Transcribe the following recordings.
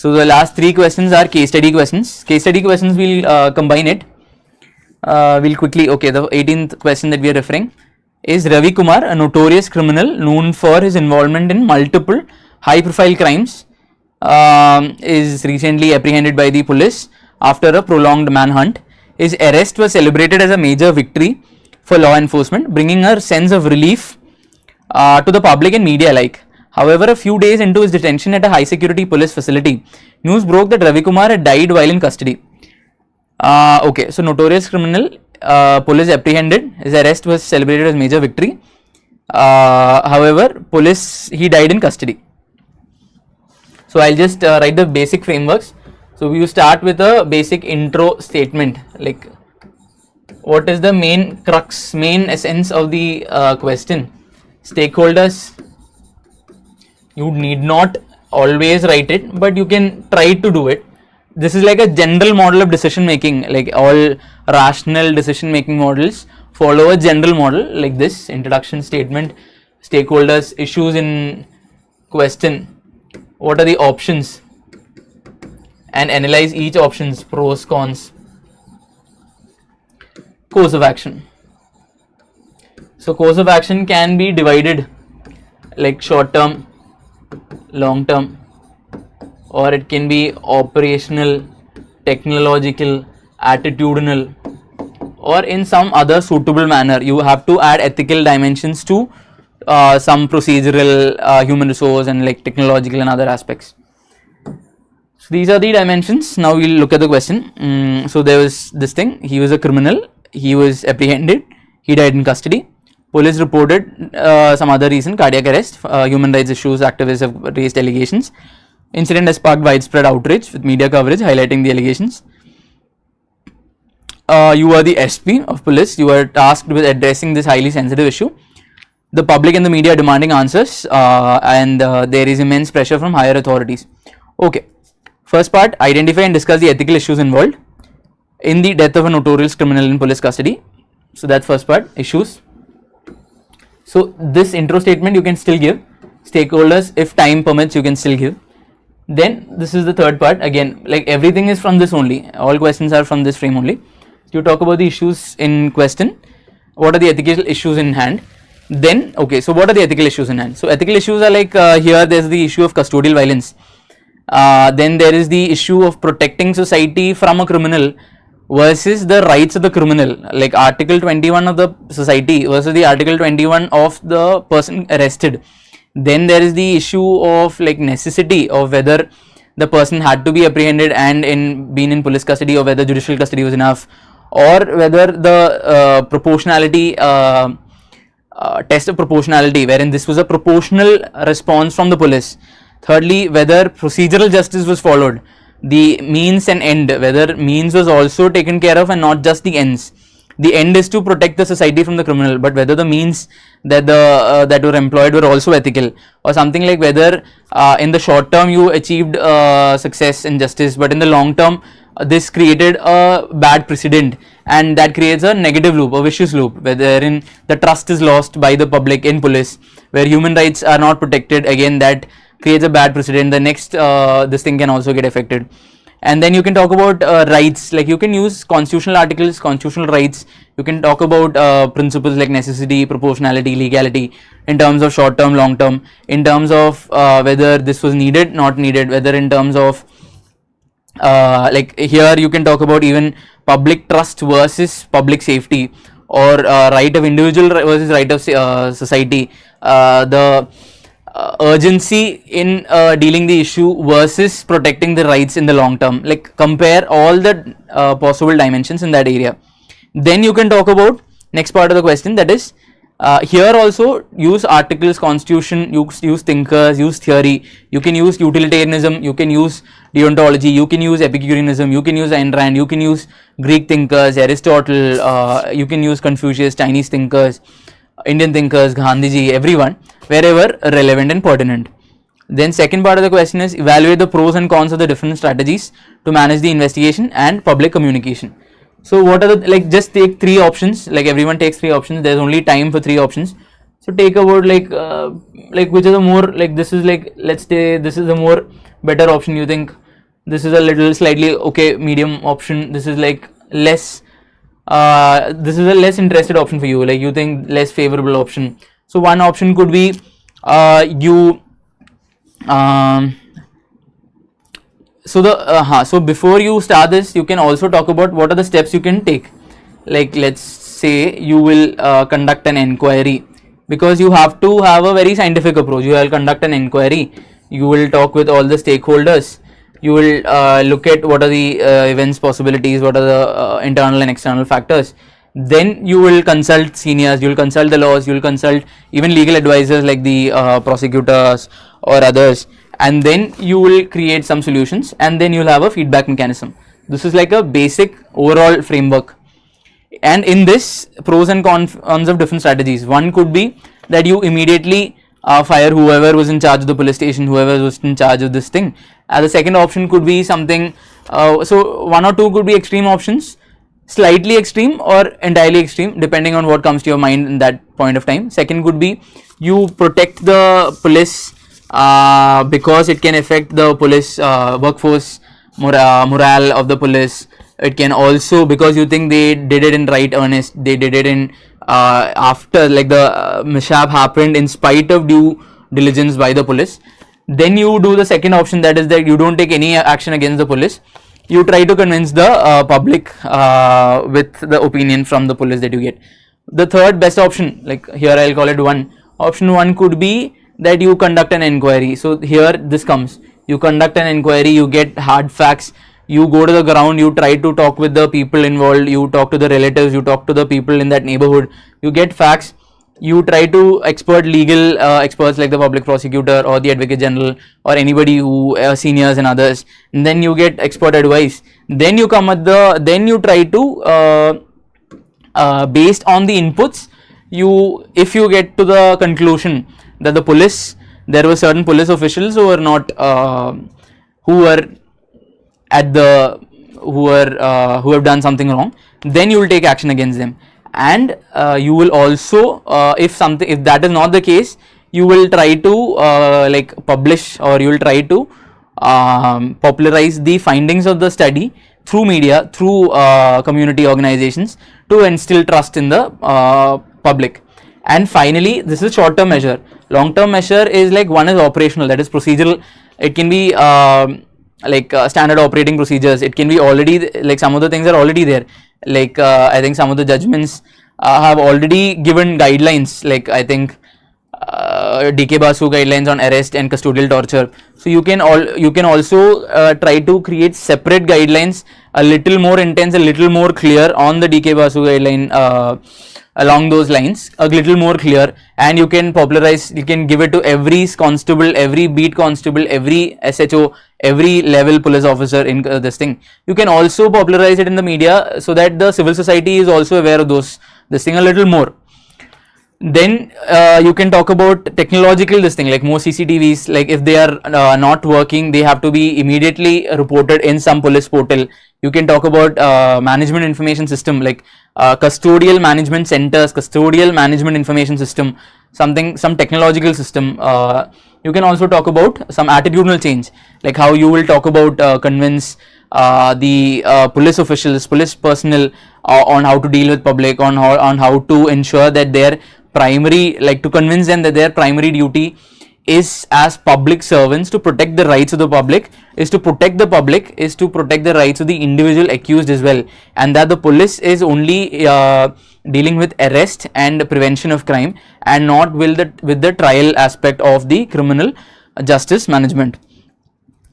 So the last 3 questions are case study questions. Case study questions we'll combine it. We'll quickly, okay, the 18th question that we are referring is Ravi Kumar, a notorious criminal known for his involvement in multiple high profile crimes, is recently apprehended by the police after a prolonged manhunt. His arrest was celebrated as a major victory for law enforcement, bringing a sense of relief to the public and media alike. However, a few days into his detention at a high security police facility, news broke that Ravi Kumar had died while in custody. Okay, so notorious criminal, police apprehended, his arrest was celebrated as major victory. However, he died in custody. So I'll just write the basic frameworks. So we start with a basic intro statement, like what is the main crux, main essence of the question. Stakeholders, you need not always write it, but you can try to do it. This is like a general model of decision making, like all rational decision making models follow a general model like this: introduction statement, stakeholders, issues in question, what are the options, and analyze each options, pros, cons, course of action. So course of action can be divided like short term, long term, or it can be operational, technological, attitudinal, or in some other suitable manner. You have to add ethical dimensions to some procedural, human resource, and like technological and other aspects. So these are the dimensions. Now we'll look at the question. So there was this thing, he was a criminal, he was apprehended, he died in custody. Police reported some other reason, cardiac arrest, human rights issues, activists have raised allegations. Incident has sparked widespread outrage with media coverage highlighting the allegations. You are the SP of police, you are tasked with addressing this highly sensitive issue. The public and the media are demanding answers, and there is immense pressure from higher authorities. Okay, first part, identify and discuss the ethical issues involved in the death of a notorious criminal in police custody. So that's first part, issues. So this intro statement you can still give, stakeholders if time permits you can still give. Then this is the third part, again like everything is from this only, all questions are from this frame only. You talk about the issues in question, what are the ethical issues in hand. Then okay, so what are the ethical issues in hand? So ethical issues are like here there's the issue of custodial violence, then there is the issue of protecting society from a criminal versus the rights of the criminal, like article 21 of the society versus the article 21 of the person arrested. Then there is the issue of like necessity of whether the person had to be apprehended and been in police custody, or whether judicial custody was enough, or whether the proportionality test of proportionality, wherein this was a proportional response from the police. Thirdly, whether procedural justice was followed, the means and end, whether means was also taken care of and not just the ends. The end is to protect the society from the criminal, but whether the means that that were employed were also ethical, or something like whether in the short term you achieved success and justice, but in the long term this created a bad precedent, and that creates a negative loop, a vicious loop, wherein the trust is lost by the public in police, where human rights are not protected. Again, that creates a bad precedent. The next this thing can also get affected. And then you can talk about rights, like you can use constitutional articles, constitutional rights. You can talk about principles like necessity, proportionality, legality, in terms of short term, long term, in terms of whether this was needed, not needed, whether in terms of like here you can talk about even public trust versus public safety, or right of individual versus right of society, the urgency in dealing the issue versus protecting the rights in the long term. Like compare all the possible dimensions in that area. Then you can talk about next part of the question, that is here also use articles, constitution, use thinkers, use theory. You can use utilitarianism, you can use deontology, you can use Epicureanism, you can use Ayn Rand, you can use Greek thinkers, Aristotle, you can use Confucius, Chinese thinkers, Indian thinkers, Gandhiji, everyone, wherever relevant and pertinent. Then second part of the question is evaluate the pros and cons of the different strategies to manage the investigation and public communication. So what are the, like just take 3 options, like everyone takes 3 options, there's only time for 3 options. So take about like which is the more, like this is like, let's say this is the more better option you think This is a little slightly okay medium option. This is like less. This is a less interested option for you. Like you think less favorable option. So one option could be so before you start this, you can also talk about what are the steps you can take. Like let's say you will conduct an inquiry, because you have to have a very scientific approach. You will conduct an inquiry, you will talk with all the stakeholders, you will look at what are the events possibilities, what are the internal and external factors. Then you will consult seniors, you will consult the laws, you will consult even legal advisors like the prosecutors or others, and then you will create some solutions, and then you will have a feedback mechanism. This is like a basic overall framework. And in this, pros and cons of different strategies. One could be that you immediately fire whoever was in charge of the police station, whoever was in charge of this thing. The second option could be something, so one or two could be extreme options, slightly extreme or entirely extreme, depending on what comes to your mind in that point of time. Second could be you protect the police because it can affect the police workforce, morale of the police. It can also, because you think they did it in right earnest, they did it in after, like the mishap happened in spite of due diligence by the police. Then you do the second option, that is that you don't take any action against the police. You try to convince the public with the opinion from the police that you get. The third best option, like here I'll call it one. Option one could be that you conduct an inquiry. So here this comes. You conduct an inquiry, you get hard facts, you go to the ground, you try to talk with the people involved, you talk to the relatives, you talk to the people in that neighborhood, you get facts, you try to expert legal experts like the public prosecutor or the advocate general or anybody who seniors and others, and then you get expert advice. Then you come at the, then you try to based on the inputs, you, if you get to the conclusion that the police, there were certain police officials who were not who were at the who have done something wrong, then you will take action against them. And you will also if that is not the case, you will try to like publish, or you will try to popularize the findings of the study through media, through community organizations, to instill trust in the public. And finally, this is short term measure. Long term measure is like, one is operational, that is procedural. It can be like standard operating procedures. It can be already, like some of the things are already there, like I think some of the judgments have already given guidelines, like I think DK Basu guidelines on arrest and custodial torture. So you can also try to create separate guidelines, a little more intense, a little more clear on the DK Basu guideline, along those lines, a little more clear, and you can popularize, you can give it to every constable, every beat constable, every SHO, every level police officer in this thing. You can also popularize it in the media so that the civil society is also aware of this thing a little more. Then you can talk about technological this thing, like more CCTVs, like if they are not working, they have to be immediately reported in some police portal. You can talk about management information system, like custodial management centers, custodial management information system, some technological system. You can also talk about some attitudinal change, like how you will talk about convince the police officials, police personnel on how to deal with public, on how to ensure that their primary, like to convince them that their primary duty is as public servants to protect the rights of the public, is to protect the public, is to protect the rights of the individual accused as well, and that the police is only dealing with arrest and prevention of crime, and not with the trial aspect of the criminal justice management.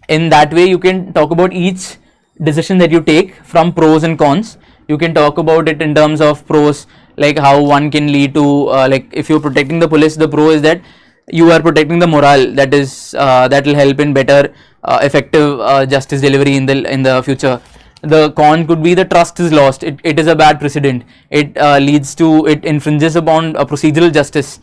In that way, you can talk about each decision that you take from pros and cons. You can talk about it in terms of pros, like how one can lead to like if you're protecting the police, the pro is that you are protecting the morale, that is that will help in better effective justice delivery in the future. The con could be the trust is lost, it is a bad precedent, it leads to, it infringes upon procedural justice,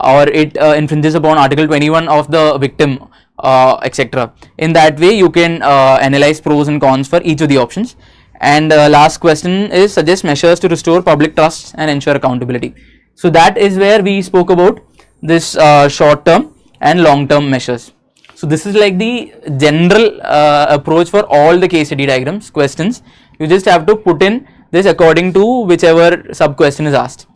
or it infringes upon article 21 of the victim, etc. In that way you can analyze pros and cons for each of the options. And last question is, suggest measures to restore public trust and ensure accountability. So that is where we spoke about this short term and long term measures. So this is like the general approach for all the case study diagrams questions. You just have to put in this according to whichever sub question is asked.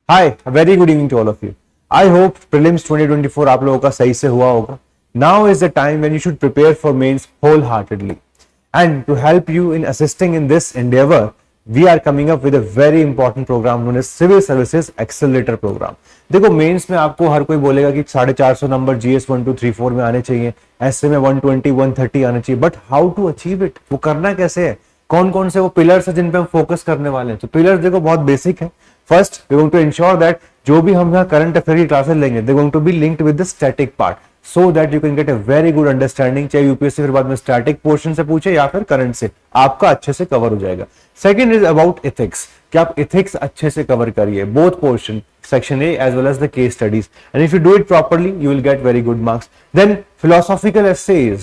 Hi, a very good evening to all of you. I hope prelims 2024 आप लोगों का सही से हुआ होगा. Now is the time when you should prepare for mains wholeheartedly. And to help you in assisting in this endeavor, we are coming up with a very important program known as Civil Services Accelerator Program. देखो mains में आपको हर कोई बोलेगा कि 450 number GS 1 2 3 4 में आने चाहिए, ऐसे में 120 130 आने चाहिए, but how to achieve it, वो करना कैसे है, कौन कौन से वो पिलर्स है जिन पे हम फोकस करने वाले हैं. तो पिलर्स देखो बहुत बेसिक है. First we going to ensure that जो भी हम यहाँ करंट अफेयर की क्लासेस लेंगे they going to be linked with the static part, so that you can get a very good understanding. चाहे यूपीएससी फिर बाद में स्टैटिक पोर्शन से पूछे या फिर करंट से, आपका अच्छे से कवर हो जाएगा. सेकंड इज अबाउट एथिक्स, कि आप एथिक्स अच्छे से कवर करिए, both portion section A as well as the case studies, and if you do it properly you will get very good marks. Then philosophical essays,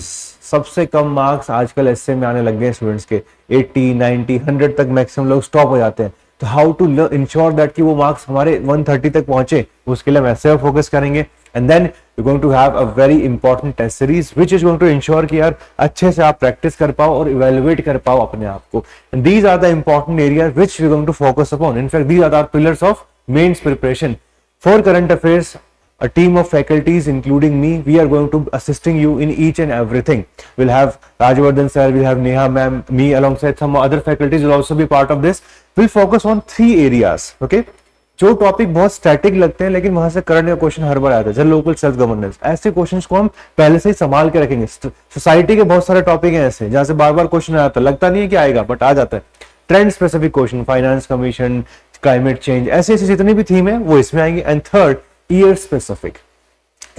सबसे कम marks आजकल एसे में आने लग गए स्टूडेंट्स के, 80 90 100 तक मैक्सिमम लोग स्टॉप हो जाते हैं. तो हाउ टू इंश्योर दैट कि वो मार्क्स हमारे 130 तक पहुंचे, उसके लिए हम ऐसे फोकस करेंगे. And then you going to have a very important test series which is going to ensure कि यार अच्छे से आप प्रैक्टिस कर पाओ और इवेलुएट कर पाओ अपने आप को. And these are the important areas which we going to focus upon. In fact these are the pillars of mains preparation for current affairs. A team of faculties including me, we are going to assisting you in each and everything. We'll have Rajvardhan sir, we'll have Neha ma'am, me alongside some other faculties will also be part of this. We'll focus on 3 areas. Okay, जो topic बहुत static लगते हैं लेकिन वहां से current का question हर बार आता है, जैसे लोकल सेल्फ गवर्नेंस, ऐसे क्वेश्चंस को हम पहले से ही संभाल के रखेंगे. सोसाइटी के बहुत सारे टॉपिक हैं ऐसे जहां से बार बार क्वेश्चन आता है, लगता नहीं है कि आएगा बट आ जाता है. Trend specific question, finance commission, climate change, ऐसे ऐसे जितनी भी थीम है वो इसमें आएंगे. And third, year specific.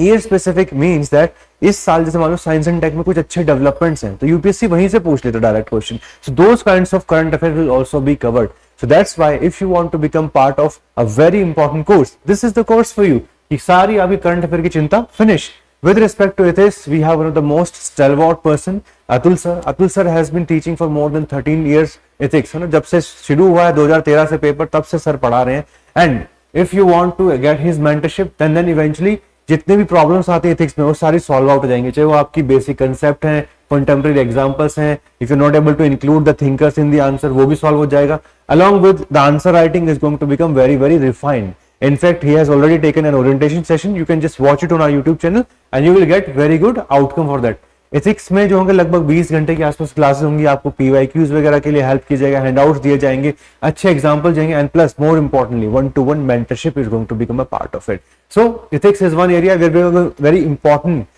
Year specific means that इस साल जैसे मान लो साइंस एंड टेक में कुछ अच्छे डेवलपमेंट्स हैं तो यूपीएससी वहीं से पूछ लेता direct question. So those kinds of current affair will also be covered. So that's why if you want to become part of a very important course, this is the course for you. कि सारी आपकी current affair की चिंता finish. With respect to ethics, we have one of the most stalwart person, Atul sir. Atul sir has been teaching for more than 13 years ethics. है ना, जब से शुरू हुआ है 2013 से पेपर, तब से सर पढ़ा रहे हैं. And if you want to get his mentorship, then eventually जितने भी प्रॉब्लम्स आते हैं एथिक्स में वो सारी सॉल्व आउट हो जाएंगे. चाहे वो आपकी बेसिक कंसेप्ट हैं, कंटेम्प्रेरी एग्जांपल्स हैं, if you not able to include the thinkers in the answer, वो भी सॉल्व हो जाएगा. Along with the answer writing is going to become very very refined. In fact, he has already taken an orientation session. You can just watch it on our YouTube channel and you will get very good outcome for that. Ethics में जो होंगे लगभग 20 घंटे के आसपास classes होंगी. आपको PYQs वगैरह के लिए हेल्प की जाएगा, हैंडआउट्स दिए जाएंगे, अच्छे एग्जांपल जाएंगे, and plus more importantly 1-to-1 mentorship is going to become a part of it. So ethics is one area where we are very important.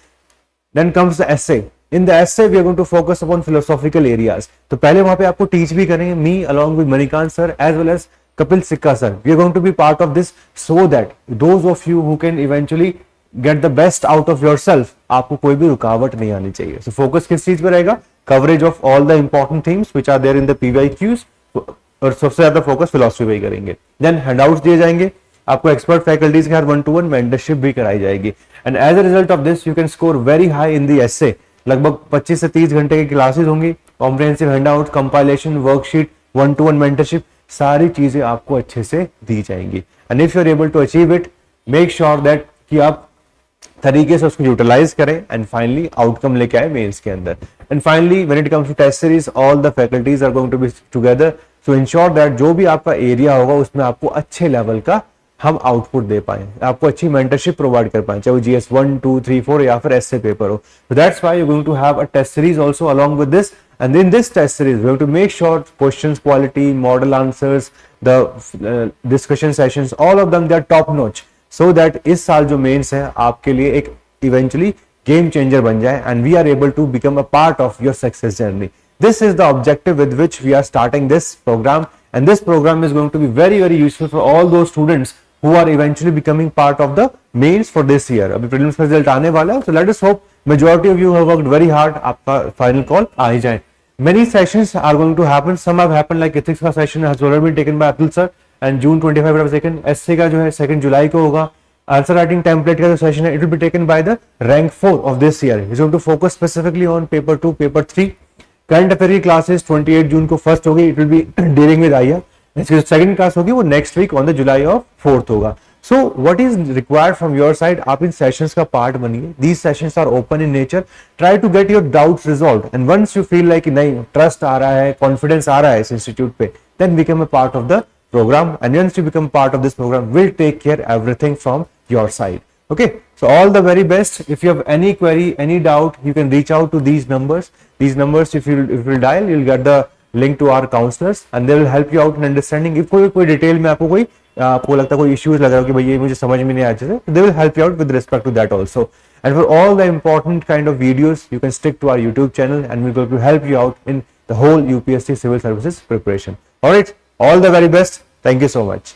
Then comes the essay. In the essay we are going to focus upon philosophical areas. तो पहले वहां पे आपको teach भी करेंगे, me along with Manikant sir as well as Kapil Sikka sir. We are going to be part of this so that those of you who can eventually get the best out of yourself, आपको कोई भी रुकावट नहीं आनी चाहिए. So focus किस चीज पे रहेगा? Coverage of all the important themes which are there in the PYQs, और सबसे ज्यादा फोकस फिलोसफी पे ही करेंगे. Then handouts दिए जाएंगे, आपको एक्सपर्ट फैकल्टीज के साथ 1-to-1 मेंटरशिप भी कराई जाएगी. And as a result of this you can score very high in the essay. लगभग 25 से 30 घंटे की क्लासेस होंगी, comprehensive handout, compilation, worksheet, 1-to-1 mentorship, सारी चीजें आपको अच्छे से दी जाएंगी. And if you are able to achieve it, make sure that कि आप तरीके से उसको यूटिलाइज करें एंड फाइनली आउटकम लेके आए मेंस के अंदर. And finally when it comes to test series, all the faculties are going to be together to ensure that जो भी आपका एरिया होगा उसमें आपको अच्छे लेवल का हम आउटपुट दे पाए, आपको अच्छी मेंटरशिप प्रोवाइड कर पाए, चाहे वो GS 1, 2, 3, 4 या फिर ऐसे पेपर हो. So that's why you're going to have a test series also along with this. And in this test series, we have to make sure questions quality, model answers, the discussion sessions, all of them they are top notch, so that इस साल जो mains है आपके लिए एक eventually game changer बन जाए and we are able to become a part of your success journey. This is the objective with which we are starting this program, and this program is going to be very very useful for all those students who are eventually becoming part of the mains for this year. अभी prelims का result आने वाला है, so let us hope majority of you have worked very hard, आपका final call आ ही जाए. Many sessions are going to happen. Some have happened, like ethics का session has already been taken by Atul sir and June 25 was taken. Essay का जो है 2 जुलाई को होगा. Answer writing template का जो session है, it will be taken by the rank 4 of this year. It's going to focus specifically on paper 2, paper 3. Current affair की classes 28 जून को first होगी. It will be dealing with IR. इसकी जो second class होगी वो next week on the July of 4th होगा. So what is required from your side, आप इन sessions का part बनिए. These sessions are open in nature. Try to get your doubts resolved, and once you feel like नहीं trust आ रहा है, confidence आ रहा है इस institute पे, then become a part of the program, and once you become part of this program, we'll take care everything from your side. Okay, so all the very best. If you have any query, any doubt, you can reach out to these numbers. These numbers, if you dial, you'll get the link to our counselors, and they will help you out in understanding. If कोई detail में आपको लगता है कोई issues लग रहा है कि भाई ये मुझे समझ में नहीं आ रहा है, they will help you out with respect to that also. And for all the important kind of videos, you can stick to our YouTube channel, and we're going to help you out in the whole UPSC civil services preparation. All right, all the very best. Thank you so much.